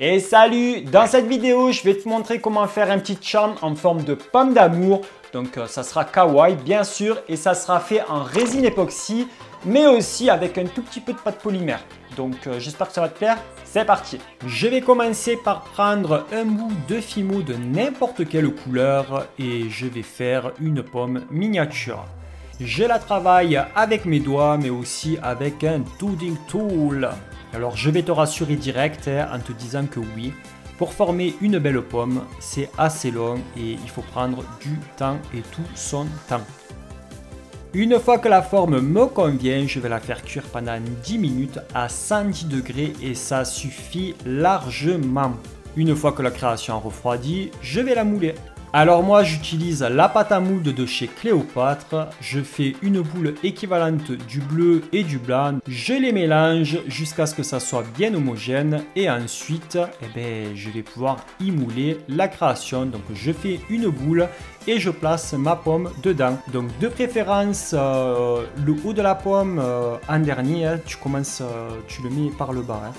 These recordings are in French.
Et salut! Dans cette vidéo, je vais te montrer comment faire un petit charme en forme de pomme d'amour. Donc ça sera kawaii bien sûr et ça sera fait en résine époxy mais aussi avec un tout petit peu de pâte polymère. Donc j'espère que ça va te plaire. C'est parti! Je vais commencer par prendre un bout de fimo de n'importe quelle couleur et je vais faire une pomme miniature. Je la travaille avec mes doigts mais aussi avec un Doodling Tool. Alors je vais te rassurer direct en te disant que oui, pour former une belle pomme, c'est assez long et il faut prendre du temps et tout son temps. Une fois que la forme me convient, je vais la faire cuire pendant 10 minutes à 110 degrés et ça suffit largement. Une fois que la création a refroidi, je vais la mouler. Alors moi j'utilise la pâte à moudre de chez Cléopâtre, je fais une boule équivalente du bleu et du blanc, je les mélange jusqu'à ce que ça soit bien homogène et ensuite je vais pouvoir y mouler la création. Donc je fais une boule et je place ma pomme dedans. Donc de préférence le haut de la pomme en dernier, hein, tu le mets par le bas. Hein.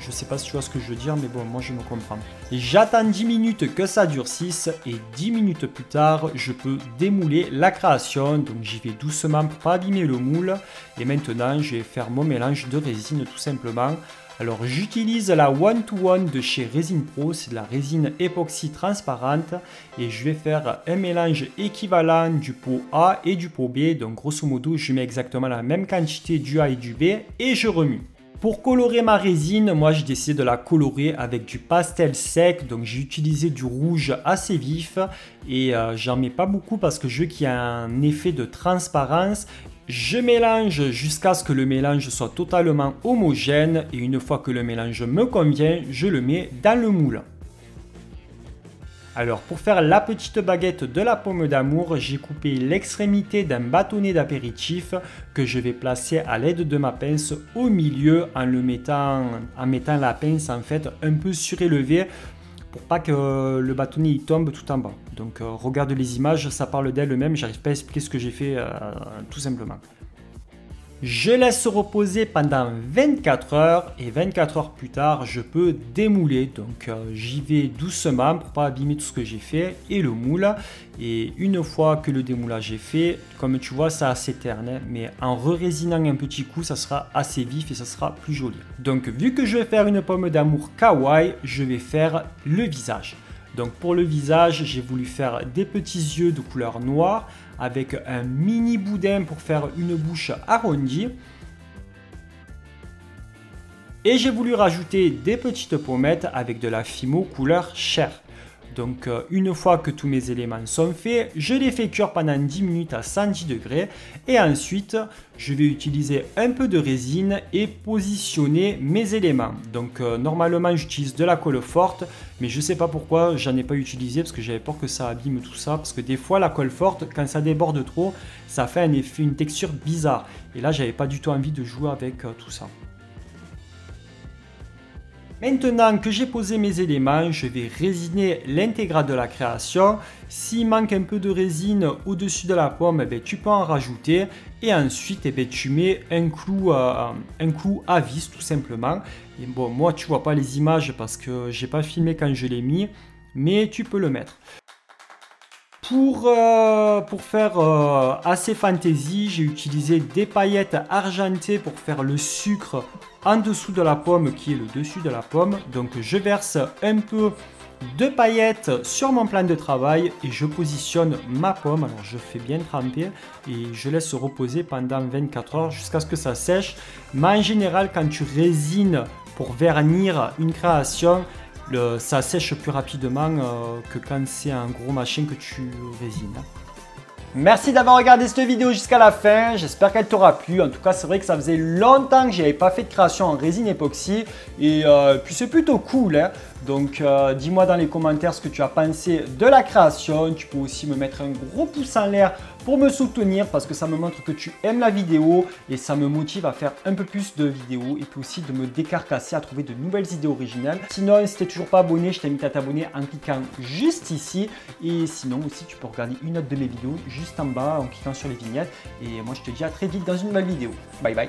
Je sais pas si tu vois ce que je veux dire, mais bon, moi je me comprends. J'attends 10 minutes que ça durcisse et 10 minutes plus tard, je peux démouler la création. Donc j'y vais doucement pour pas abîmer le moule. Et maintenant, je vais faire mon mélange de résine tout simplement. Alors j'utilise la One to One de chez Resin Pro, c'est de la résine époxy transparente. Et je vais faire un mélange équivalent du pot A et du pot B. Donc grosso modo, je mets exactement la même quantité du A et du B et je remue. Pour colorer ma résine, moi j'ai décidé de la colorer avec du pastel sec, donc j'ai utilisé du rouge assez vif et j'en mets pas beaucoup parce que je veux qu'il y ait un effet de transparence. Je mélange jusqu'à ce que le mélange soit totalement homogène et une fois que le mélange me convient, je le mets dans le moule. Alors pour faire la petite baguette de la pomme d'amour, j'ai coupé l'extrémité d'un bâtonnet d'apéritif que je vais placer à l'aide de ma pince au milieu en mettant la pince en fait un peu surélevée pour pas que le bâtonnet il tombe tout en bas. Donc regarde les images, ça parle d'elle-même, j'arrive pas à expliquer ce que j'ai fait tout simplement. Je laisse reposer pendant 24 heures et 24 heures plus tard, je peux démouler. Donc j'y vais doucement pour pas abîmer tout ce que j'ai fait et le moule. Et une fois que le démoulage est fait, comme tu vois, c'est assez terne, hein, mais en re-résinant un petit coup, ça sera assez vif et ça sera plus joli. Donc vu que je vais faire une pomme d'amour kawaii, je vais faire le visage. Donc pour le visage, j'ai voulu faire des petits yeux de couleur noire avec un mini boudin pour faire une bouche arrondie. Et j'ai voulu rajouter des petites pommettes avec de la fimo couleur chair. Donc une fois que tous mes éléments sont faits, je les fais cuire pendant 10 minutes à 110 degrés et ensuite je vais utiliser un peu de résine et positionner mes éléments. Donc normalement j'utilise de la colle forte mais je sais pas pourquoi j'en ai pas utilisé parce que j'avais peur que ça abîme tout ça parce que des fois la colle forte quand ça déborde trop ça fait un effet, une texture bizarre et là j'avais pas du tout envie de jouer avec tout ça. Maintenant que j'ai posé mes éléments, je vais résiner l'intégrale de la création. S'il manque un peu de résine au-dessus de la pomme, tu peux en rajouter. Et ensuite, tu mets un clou à vis tout simplement. Et bon, moi, tu vois pas les images parce que j'ai pas filmé quand je l'ai mis, mais tu peux le mettre. Pour faire assez fantasy, j'ai utilisé des paillettes argentées pour faire le sucre en dessous de la pomme qui est le dessus de la pomme. Donc je verse un peu de paillettes sur mon plan de travail et je positionne ma pomme. Alors je fais bien tremper et je laisse reposer pendant 24 heures jusqu'à ce que ça sèche. Mais en général, quand tu résines pour vernir une création, ça sèche plus rapidement que quand c'est un gros machin que tu résines. Merci d'avoir regardé cette vidéo jusqu'à la fin, j'espère qu'elle t'aura plu. En tout cas, c'est vrai que ça faisait longtemps que je n'avais pas fait de création en résine époxy et puis c'est plutôt cool. Hein. Donc dis-moi dans les commentaires ce que tu as pensé de la création. Tu peux aussi me mettre un gros pouce en l'air pour me soutenir parce que ça me montre que tu aimes la vidéo et ça me motive à faire un peu plus de vidéos et puis aussi de me décarcasser à trouver de nouvelles idées originales. Sinon, si tu n'es toujours pas abonné, je t'invite à t'abonner en cliquant juste ici. Et sinon aussi, tu peux regarder une autre de mes vidéos juste en bas en cliquant sur les vignettes. Et moi, je te dis à très vite dans une nouvelle vidéo. Bye bye.